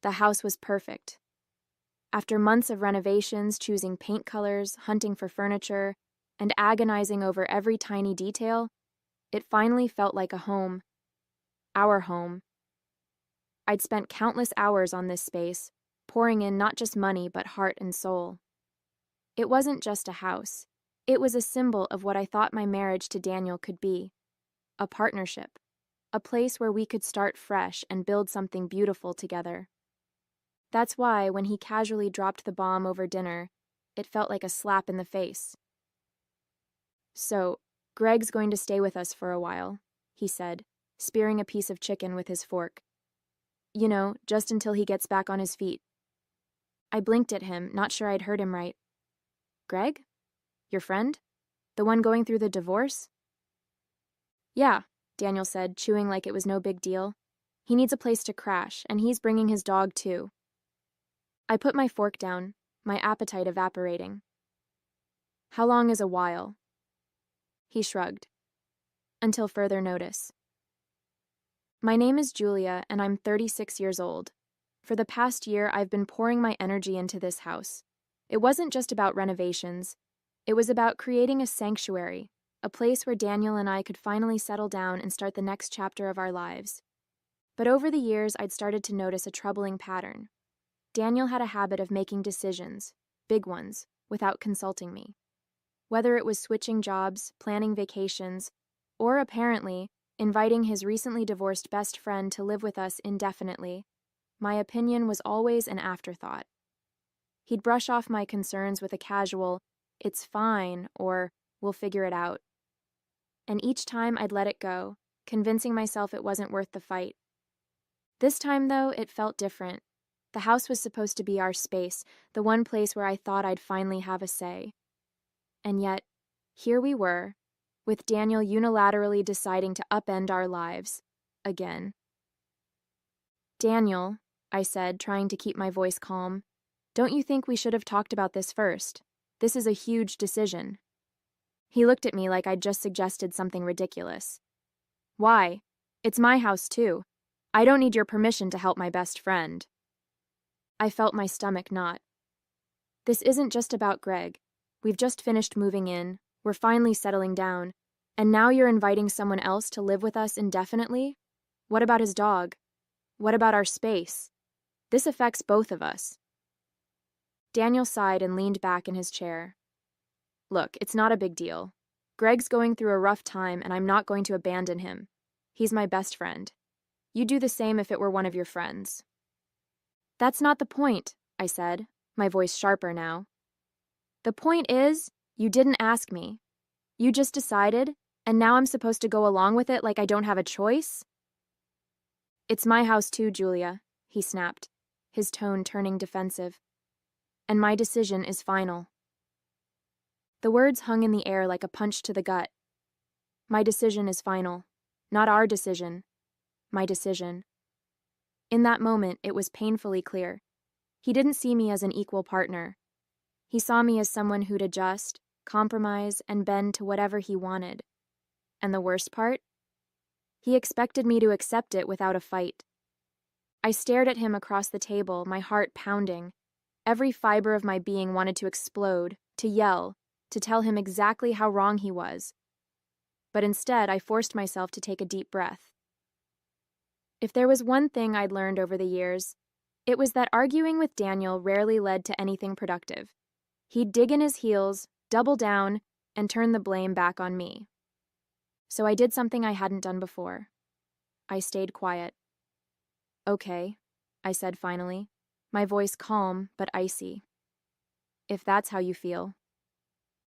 The house was perfect. After months of renovations, choosing paint colors, hunting for furniture, and agonizing over every tiny detail, it finally felt like a home. Our home. I'd spent countless hours on this space, pouring in not just money but heart and soul. It wasn't just a house. It was a symbol of what I thought my marriage to Daniel could be. A partnership. A place where we could start fresh and build something beautiful together. That's why, when he casually dropped the bomb over dinner, it felt like a slap in the face. "So, Greg's going to stay with us for a while," he said, spearing a piece of chicken with his fork. "You know, just until he gets back on his feet." I blinked at him, not sure I'd heard him right. "Greg? Your friend? The one going through the divorce?" "Yeah," Daniel said, chewing like it was no big deal. "He needs a place to crash, and he's bringing his dog too." I put my fork down, my appetite evaporating. "How long is a while?" He shrugged. "Until further notice." "My name is Julia, and I'm 36 years old. For the past year, I've been pouring my energy into this house. It wasn't just about renovations. It was about creating a sanctuary, a place where Daniel and I could finally settle down and start the next chapter of our lives. But over the years, I'd started to notice a troubling pattern. Daniel had a habit of making decisions, big ones, without consulting me. Whether it was switching jobs, planning vacations, or apparently inviting his recently divorced best friend to live with us indefinitely, my opinion was always an afterthought. He'd brush off my concerns with a casual, "It's fine," or "We'll figure it out." And each time I'd let it go, convincing myself it wasn't worth the fight. This time, though, it felt different. The house was supposed to be our space, the one place where I thought I'd finally have a say. And yet, here we were, with Daniel unilaterally deciding to upend our lives. Again. "Daniel," I said, trying to keep my voice calm, "don't you think we should have talked about this first? This is a huge decision." He looked at me like I'd just suggested something ridiculous. "Why? It's my house, too. I don't need your permission to help my best friend." I felt my stomach knot. "This isn't just about Greg. We've just finished moving in, we're finally settling down, and now you're inviting someone else to live with us indefinitely? What about his dog? What about our space? This affects both of us." Daniel sighed and leaned back in his chair. "Look, it's not a big deal. Greg's going through a rough time, and I'm not going to abandon him. He's my best friend. You'd do the same if it were one of your friends." "That's not the point," I said, my voice sharper now. "The point is, you didn't ask me. You just decided, and now I'm supposed to go along with it like I don't have a choice?" "It's my house too, Julia," he snapped, his tone turning defensive. "And my decision is final." The words hung in the air like a punch to the gut. My decision is final. Not our decision. My decision. In that moment, it was painfully clear. He didn't see me as an equal partner. He saw me as someone who'd adjust, compromise, and bend to whatever he wanted. And the worst part? He expected me to accept it without a fight. I stared at him across the table, my heart pounding. Every fiber of my being wanted to explode, to yell, to tell him exactly how wrong he was. But instead, I forced myself to take a deep breath. If there was one thing I'd learned over the years, it was that arguing with Daniel rarely led to anything productive. He'd dig in his heels, double down, and turn the blame back on me. So I did something I hadn't done before. I stayed quiet. "Okay," I said finally, my voice calm but icy. "If that's how you feel."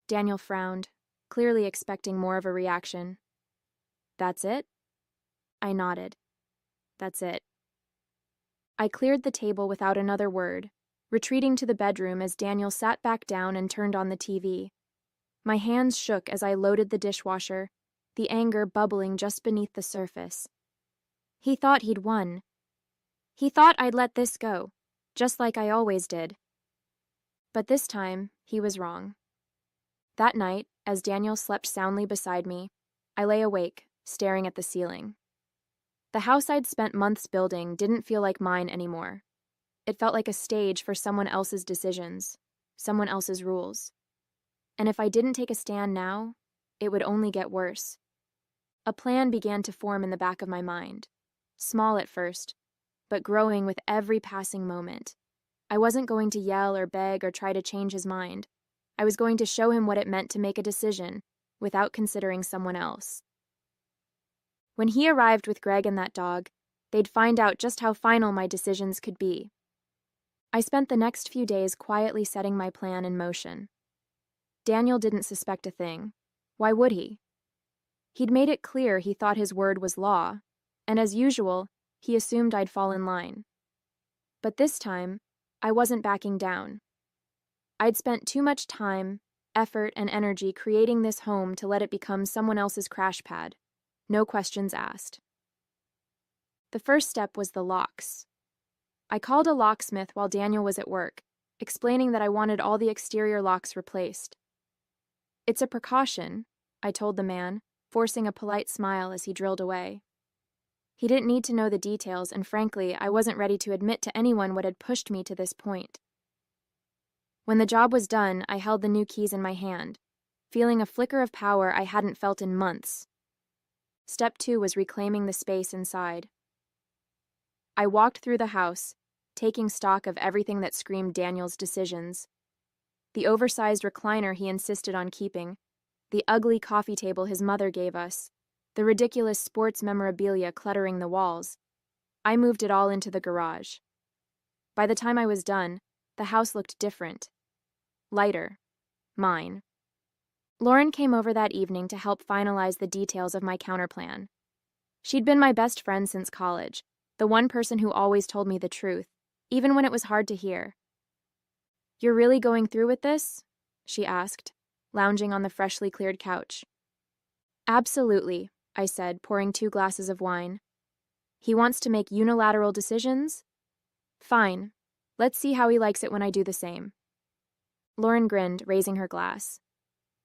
Daniel frowned, clearly expecting more of a reaction. "That's it?" I nodded. "That's it." I cleared the table without another word, retreating to the bedroom as Daniel sat back down and turned on the TV. My hands shook as I loaded the dishwasher, the anger bubbling just beneath the surface. He thought he'd won. He thought I'd let this go, just like I always did. But this time, he was wrong. That night, as Daniel slept soundly beside me, I lay awake, staring at the ceiling. The house I'd spent months building didn't feel like mine anymore. It felt like a stage for someone else's decisions, someone else's rules. And if I didn't take a stand now, it would only get worse. A plan began to form in the back of my mind. Small at first, but growing with every passing moment. I wasn't going to yell or beg or try to change his mind. I was going to show him what it meant to make a decision without considering someone else. When he arrived with Greg and that dog, they'd find out just how final my decisions could be. I spent the next few days quietly setting my plan in motion. Daniel didn't suspect a thing. Why would he? He'd made it clear he thought his word was law, and as usual, he assumed I'd fall in line. But this time, I wasn't backing down. I'd spent too much time, effort, and energy creating this home to let it become someone else's crash pad. No questions asked. The first step was the locks. I called a locksmith while Daniel was at work, explaining that I wanted all the exterior locks replaced. "It's a precaution," I told the man, forcing a polite smile as he drilled away. He didn't need to know the details, and frankly, I wasn't ready to admit to anyone what had pushed me to this point. When the job was done, I held the new keys in my hand, feeling a flicker of power I hadn't felt in months. Step 2 was reclaiming the space inside. I walked through the house, taking stock of everything that screamed Daniel's decisions. The oversized recliner he insisted on keeping, the ugly coffee table his mother gave us, the ridiculous sports memorabilia cluttering the walls. I moved it all into the garage. By the time I was done, the house looked different. Lighter. Mine. Lauren came over that evening to help finalize the details of my counterplan. She'd been my best friend since college, the one person who always told me the truth, even when it was hard to hear. "You're really going through with this?" she asked, lounging on the freshly cleared couch. "Absolutely," I said, pouring 2 glasses of wine. "He wants to make unilateral decisions? Fine. Let's see how he likes it when I do the same." Lauren grinned, raising her glass.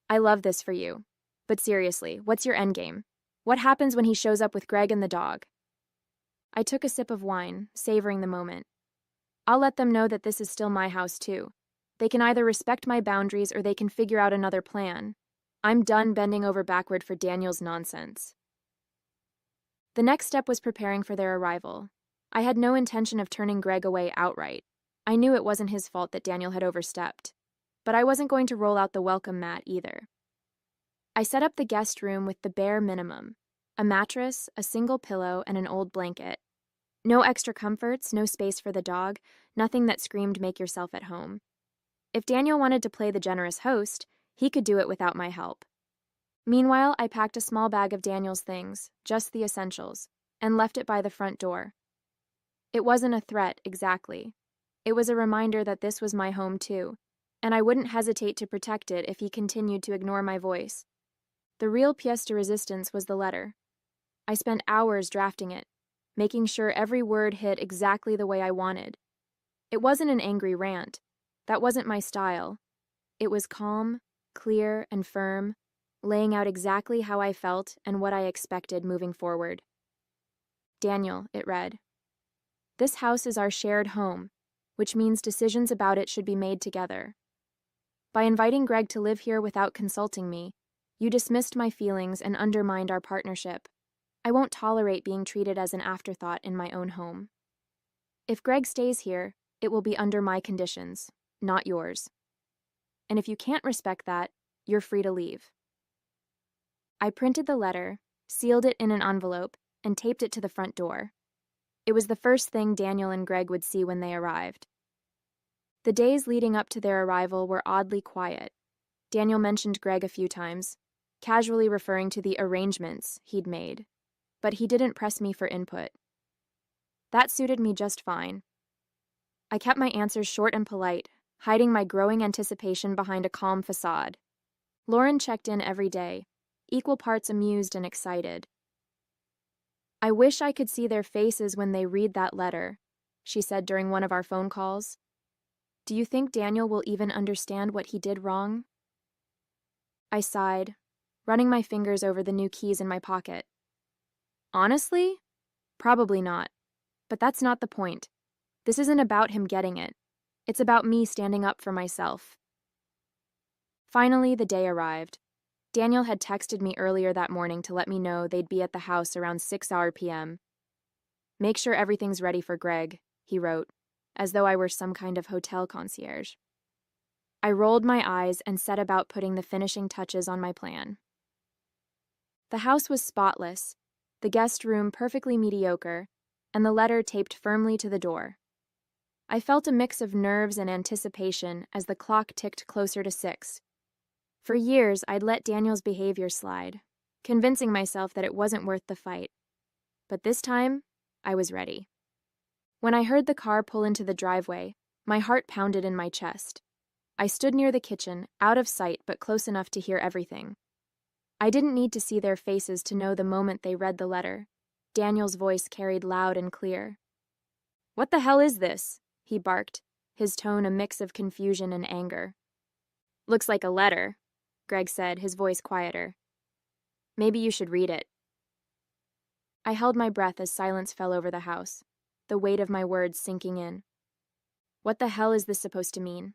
"I love this for you. But seriously, what's your endgame? What happens when he shows up with Greg and the dog?" I took a sip of wine, savoring the moment. "I'll let them know that this is still my house, too. They can either respect my boundaries or they can figure out another plan. I'm done bending over backward for Daniel's nonsense." The next step was preparing for their arrival. I had no intention of turning Greg away outright. I knew it wasn't his fault that Daniel had overstepped. But I wasn't going to roll out the welcome mat either. I set up the guest room with the bare minimum: a mattress, a single pillow, and an old blanket. No extra comforts, no space for the dog, nothing that screamed "make yourself at home." If Daniel wanted to play the generous host, he could do it without my help. Meanwhile, I packed a small bag of Daniel's things, just the essentials, and left it by the front door. It wasn't a threat, exactly. It was a reminder that this was my home too, and I wouldn't hesitate to protect it if he continued to ignore my voice. The real pièce de résistance was the letter. I spent hours drafting it, making sure every word hit exactly the way I wanted. It wasn't an angry rant. That wasn't my style. It was calm, clear, and firm, laying out exactly how I felt and what I expected moving forward. "Daniel," it read, "this house is our shared home, which means decisions about it should be made together. By inviting Greg to live here without consulting me, you dismissed my feelings and undermined our partnership. I won't tolerate being treated as an afterthought in my own home. If Greg stays here, it will be under my conditions, not yours. And if you can't respect that, you're free to leave." I printed the letter, sealed it in an envelope, and taped it to the front door. It was the first thing Daniel and Greg would see when they arrived. The days leading up to their arrival were oddly quiet. Daniel mentioned Greg a few times, casually referring to the arrangements he'd made, but he didn't press me for input. That suited me just fine. I kept my answers short and polite, hiding my growing anticipation behind a calm facade. Lauren checked in every day, equal parts amused and excited. "I wish I could see their faces when they read that letter," she said during one of our phone calls. "Do you think Daniel will even understand what he did wrong?" I sighed, running my fingers over the new keys in my pocket. "Honestly? Probably not. But that's not the point. This isn't about him getting it. It's about me standing up for myself. Finally, the day arrived. Daniel had texted me earlier that morning to let me know they'd be at the house around 6 p.m. "Make sure everything's ready for Greg," he wrote, as though I were some kind of hotel concierge. I rolled my eyes and set about putting the finishing touches on my plan. The house was spotless, the guest room perfectly mediocre, and the letter taped firmly to the door. I felt a mix of nerves and anticipation as the clock ticked closer to 6. For years, I'd let Daniel's behavior slide, convincing myself that it wasn't worth the fight. But this time, I was ready. When I heard the car pull into the driveway, my heart pounded in my chest. I stood near the kitchen, out of sight but close enough to hear everything. I didn't need to see their faces to know the moment they read the letter. Daniel's voice carried loud and clear. "What the hell is this?" he barked, his tone a mix of confusion and anger. "Looks like a letter," Greg said, his voice quieter. "Maybe you should read it." I held my breath as silence fell over the house, the weight of my words sinking in. What the hell is this supposed to mean?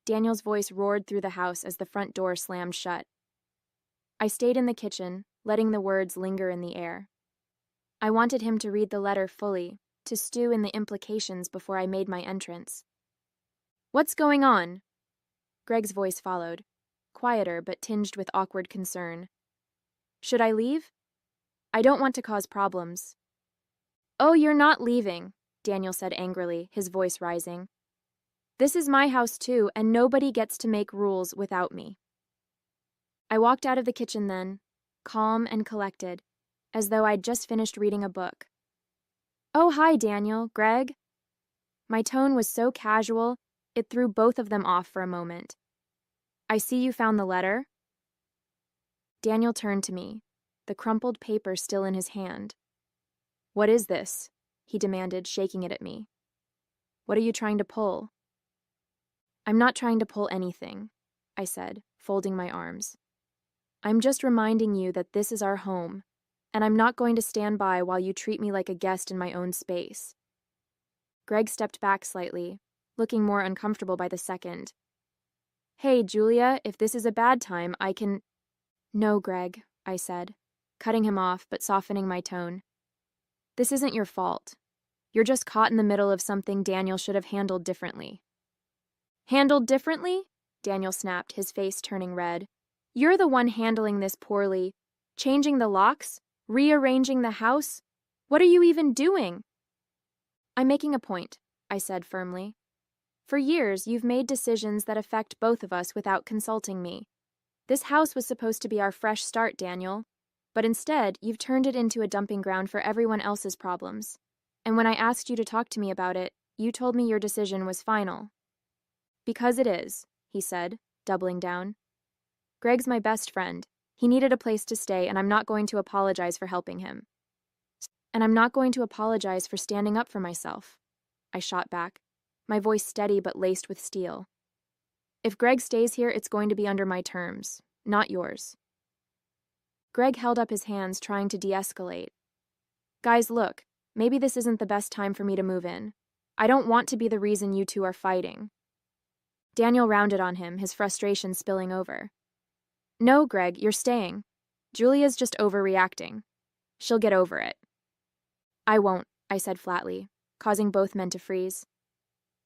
Daniel's voice roared through the house as the front door slammed shut. I stayed in the kitchen, letting the words linger in the air. I wanted him to read the letter fully, to stew in the implications before I made my entrance. "What's going on?" Greg's voice followed, quieter but tinged with awkward concern. "Should I leave? I don't want to cause problems." "Oh, you're not leaving," Daniel said angrily, his voice rising. "This is my house too, and nobody gets to make rules without me." I walked out of the kitchen then, calm and collected, as though I'd just finished reading a book. "Oh, hi, Daniel, Greg." My tone was so casual, it threw both of them off for a moment. "I see you found the letter." Daniel turned to me, the crumpled paper still in his hand. "What is this?" he demanded, shaking it at me. "What are you trying to pull?" "I'm not trying to pull anything," I said, folding my arms. "I'm just reminding you that this is our home, and I'm not going to stand by while you treat me like a guest in my own space." Greg stepped back slightly, looking more uncomfortable by the second. "Hey, Julia, if this is a bad time, I can—" "No, Greg," I said, cutting him off but softening my tone. "This isn't your fault. You're just caught in the middle of something Daniel should have handled differently." "Handled differently?" Daniel snapped, his face turning red. "You're the one handling this poorly. Changing the locks? Rearranging the house? What are you even doing?" "I'm making a point," I said firmly. "For years, you've made decisions that affect both of us without consulting me. This house was supposed to be our fresh start, Daniel. But instead, you've turned it into a dumping ground for everyone else's problems. And when I asked you to talk to me about it, you told me your decision was final." "Because it is," he said, doubling down. "Greg's my best friend. He needed a place to stay, and I'm not going to apologize for helping him. And I'm not going to apologize for standing up for myself," I shot back, my voice steady but laced with steel. "If Greg stays here, it's going to be under my terms, not yours." Greg held up his hands, trying to de-escalate. "Guys, look, maybe this isn't the best time for me to move in. I don't want to be the reason you two are fighting." Daniel rounded on him, his frustration spilling over. "No, Greg, you're staying. Julia's just overreacting. She'll get over it." "I won't," I said flatly, causing both men to freeze.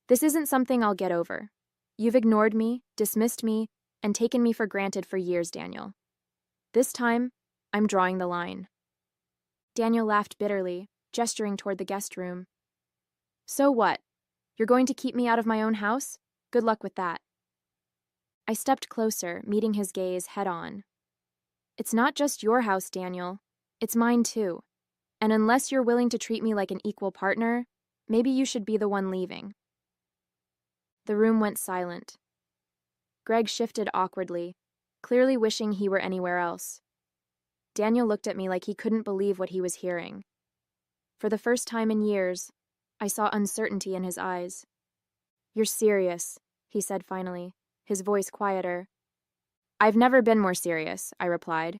"This isn't something I'll get over. You've ignored me, dismissed me, and taken me for granted for years, Daniel. This time, I'm drawing the line." Daniel laughed bitterly, gesturing toward the guest room. "So what? You're going to keep me out of my own house? Good luck with that." I stepped closer, meeting his gaze head-on. "It's not just your house, Daniel. It's mine too. And unless you're willing to treat me like an equal partner, maybe you should be the one leaving." The room went silent. Greg shifted awkwardly, clearly wishing he were anywhere else. Daniel looked at me like he couldn't believe what he was hearing. For the first time in years, I saw uncertainty in his eyes. "You're serious," he said finally, his voice quieter. "I've never been more serious," I replied.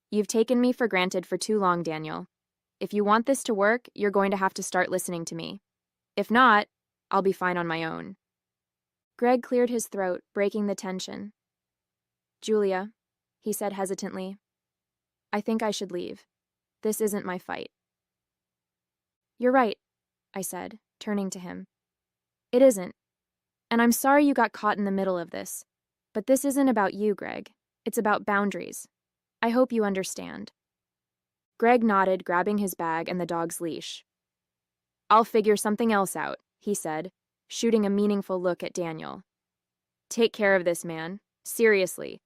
"You've taken me for granted for too long, Daniel. If you want this to work, you're going to have to start listening to me. If not, I'll be fine on my own. Greg cleared his throat, breaking the tension. Julia, he said hesitantly, I think I should leave. This isn't my fight. You're right, I said, turning to him. It isn't. And I'm sorry you got caught in the middle of this. But this isn't about you, Greg. It's about boundaries. I hope you understand. Greg nodded, grabbing his bag and the dog's leash. I'll figure something else out, he said, shooting a meaningful look at Daniel. Take care of this man. Seriously.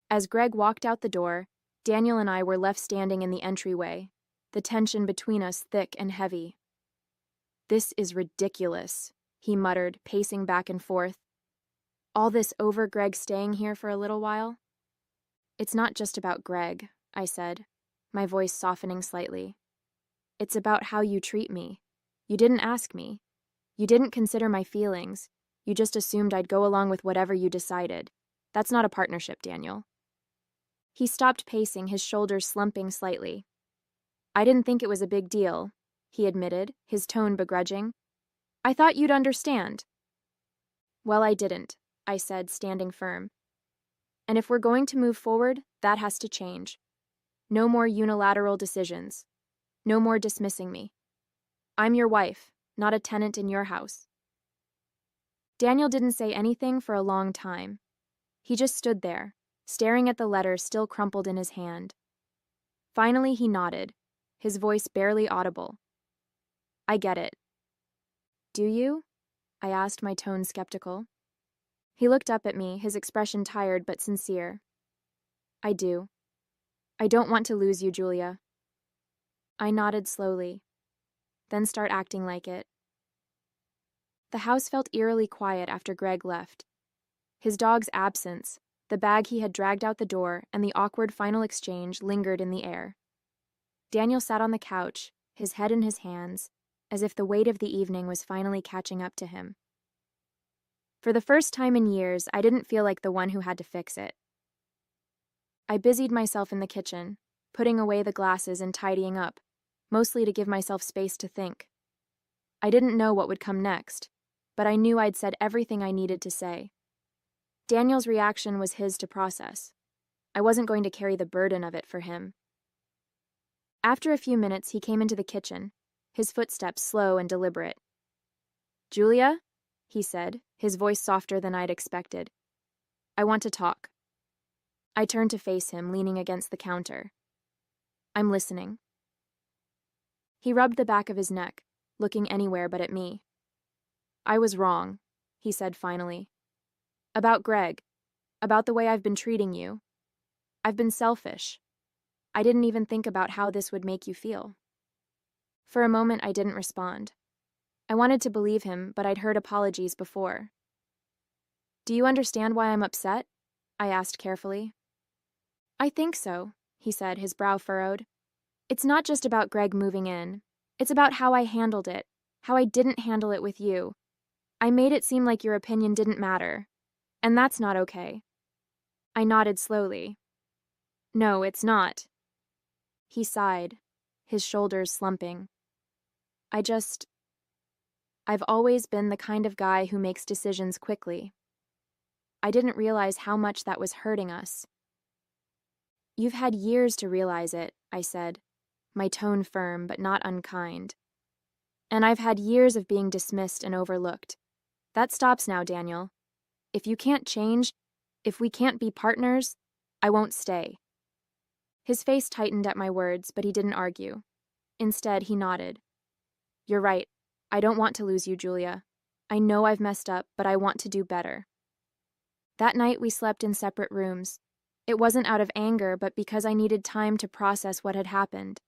As Greg walked out the door, Daniel and I were left standing in the entryway, the tension between us thick and heavy. This is ridiculous, he muttered, pacing back and forth. All this over Greg staying here for a little while? It's not just about Greg, I said, my voice softening slightly. It's about how you treat me. You didn't ask me. You didn't consider my feelings. You just assumed I'd go along with whatever you decided. That's not a partnership, Daniel. He stopped pacing, his shoulders slumping slightly. I didn't think it was a big deal, he admitted, his tone begrudging. I thought you'd understand. Well, I didn't, I said, standing firm. And if we're going to move forward, that has to change. No more unilateral decisions. No more dismissing me. I'm your wife, not a tenant in your house. Daniel didn't say anything for a long time. He just stood there, staring at the letter still crumpled in his hand. Finally, he nodded, his voice barely audible. I get it. Do you? I asked, my tone skeptical. He looked up at me, his expression tired but sincere. I do. I don't want to lose you, Julia. I nodded slowly, then start acting like it. The house felt eerily quiet after Greg left. His dog's absence, the bag he had dragged out the door, and the awkward final exchange lingered in the air. Daniel sat on the couch, his head in his hands, as if the weight of the evening was finally catching up to him. For the first time in years, I didn't feel like the one who had to fix it. I busied myself in the kitchen, putting away the glasses and tidying up, mostly to give myself space to think. I didn't know what would come next, but I knew I'd said everything I needed to say. Daniel's reaction was his to process. I wasn't going to carry the burden of it for him. After a few minutes, he came into the kitchen, his footsteps slow and deliberate. Julia, he said, his voice softer than I'd expected. I want to talk. I turned to face him, leaning against the counter. I'm listening. He rubbed the back of his neck, looking anywhere but at me. I was wrong, he said finally. About Greg. About the way I've been treating you. I've been selfish. I didn't even think about how this would make you feel. For a moment, I didn't respond. I wanted to believe him, but I'd heard apologies before. Do you understand why I'm upset? I asked carefully. I think so, he said, his brow furrowed. It's not just about Greg moving in. It's about how I handled it, how I didn't handle it with you. I made it seem like your opinion didn't matter, and that's not okay. I nodded slowly. No, it's not. He sighed, his shoulders slumping. I've always been the kind of guy who makes decisions quickly. I didn't realize how much that was hurting us. You've had years to realize it, I said, my tone firm but not unkind. And I've had years of being dismissed and overlooked. That stops now, Daniel. If you can't change, if we can't be partners, I won't stay. His face tightened at my words, but he didn't argue. Instead, he nodded. You're right. I don't want to lose you, Julia. I know I've messed up, but I want to do better. That night, we slept in separate rooms. It wasn't out of anger, but because I needed time to process what had happened.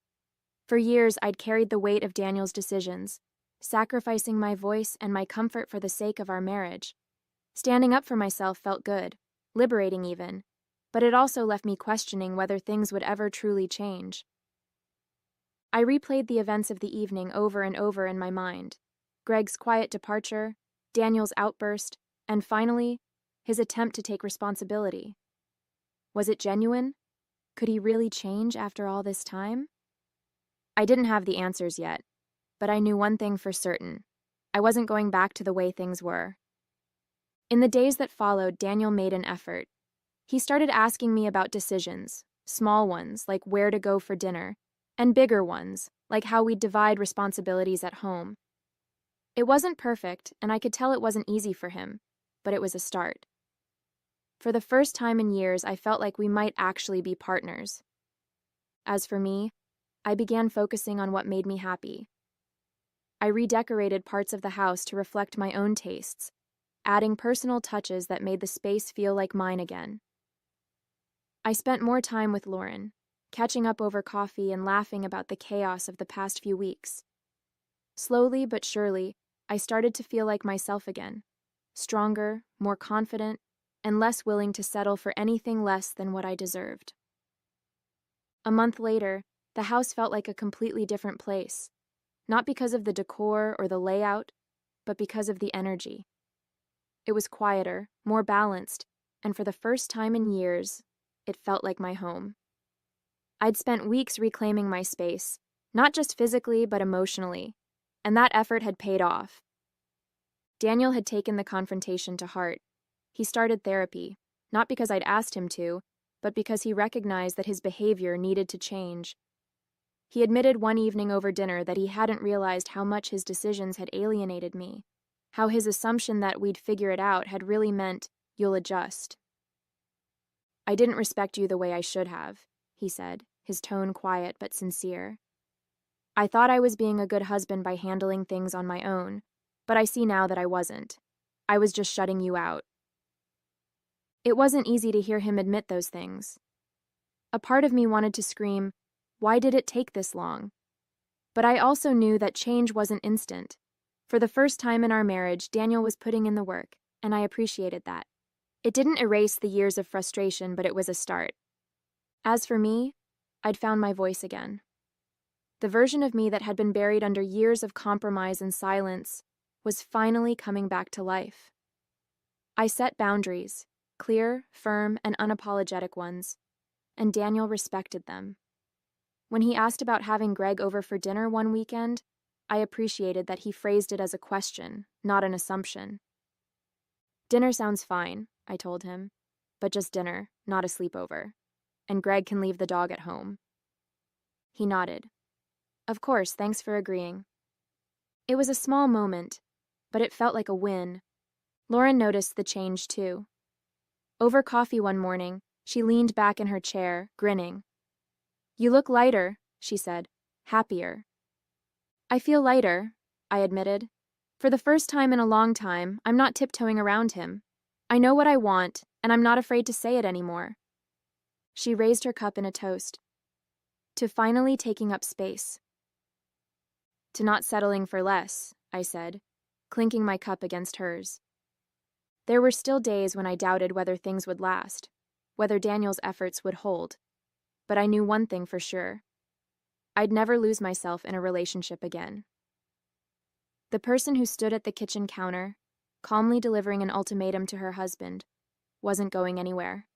For years, I'd carried the weight of Daniel's decisions, sacrificing my voice and my comfort for the sake of our marriage. Standing up for myself felt good, liberating even, but it also left me questioning whether things would ever truly change. I replayed the events of the evening over and over in my mind. Greg's quiet departure, Daniel's outburst, and finally, his attempt to take responsibility. Was it genuine? Could he really change after all this time? I didn't have the answers yet, but I knew one thing for certain. I wasn't going back to the way things were. In the days that followed, Daniel made an effort. He started asking me about decisions, small ones, like where to go for dinner, and bigger ones, like how we'd divide responsibilities at home. It wasn't perfect, and I could tell it wasn't easy for him, but it was a start. For the first time in years, I felt like we might actually be partners. As for me, I began focusing on what made me happy. I redecorated parts of the house to reflect my own tastes, adding personal touches that made the space feel like mine again. I spent more time with Lauren, catching up over coffee and laughing about the chaos of the past few weeks. Slowly but surely, I started to feel like myself again, stronger, more confident, and less willing to settle for anything less than what I deserved. A month later, the house felt like a completely different place, not because of the decor or the layout, but because of the energy. It was quieter, more balanced, and for the first time in years, it felt like my home. I'd spent weeks reclaiming my space, not just physically but emotionally, and that effort had paid off. Daniel had taken the confrontation to heart. He started therapy, not because I'd asked him to, but because he recognized that his behavior needed to change. He admitted one evening over dinner that he hadn't realized how much his decisions had alienated me, how his assumption that we'd figure it out had really meant, "You'll adjust." "I didn't respect you the way I should have," he said, his tone quiet but sincere. "I thought I was being a good husband by handling things on my own, but I see now that I wasn't. I was just shutting you out." It wasn't easy to hear him admit those things. A part of me wanted to scream, "Why did it take this long?" But I also knew that change wasn't instant. For the first time in our marriage, Daniel was putting in the work, and I appreciated that. It didn't erase the years of frustration, but it was a start. As for me, I'd found my voice again. The version of me that had been buried under years of compromise and silence was finally coming back to life. I set boundaries, clear, firm, and unapologetic ones, and Daniel respected them. When he asked about having Greg over for dinner one weekend, I appreciated that he phrased it as a question, not an assumption. "Dinner sounds fine," I told him, "but just dinner, not a sleepover. And Greg can leave the dog at home." He nodded. "Of course, thanks for agreeing." It was a small moment, but it felt like a win. Lauren noticed the change too. Over coffee one morning, she leaned back in her chair, grinning. "You look lighter," she said, "happier." "I feel lighter," I admitted. "For the first time in a long time, I'm not tiptoeing around him. I know what I want, and I'm not afraid to say it anymore." She raised her cup in a toast. "To finally taking up space." "To not settling for less," I said, clinking my cup against hers. There were still days when I doubted whether things would last, whether Daniel's efforts would hold. But I knew one thing for sure. I'd never lose myself in a relationship again. The person who stood at the kitchen counter, calmly delivering an ultimatum to her husband, wasn't going anywhere.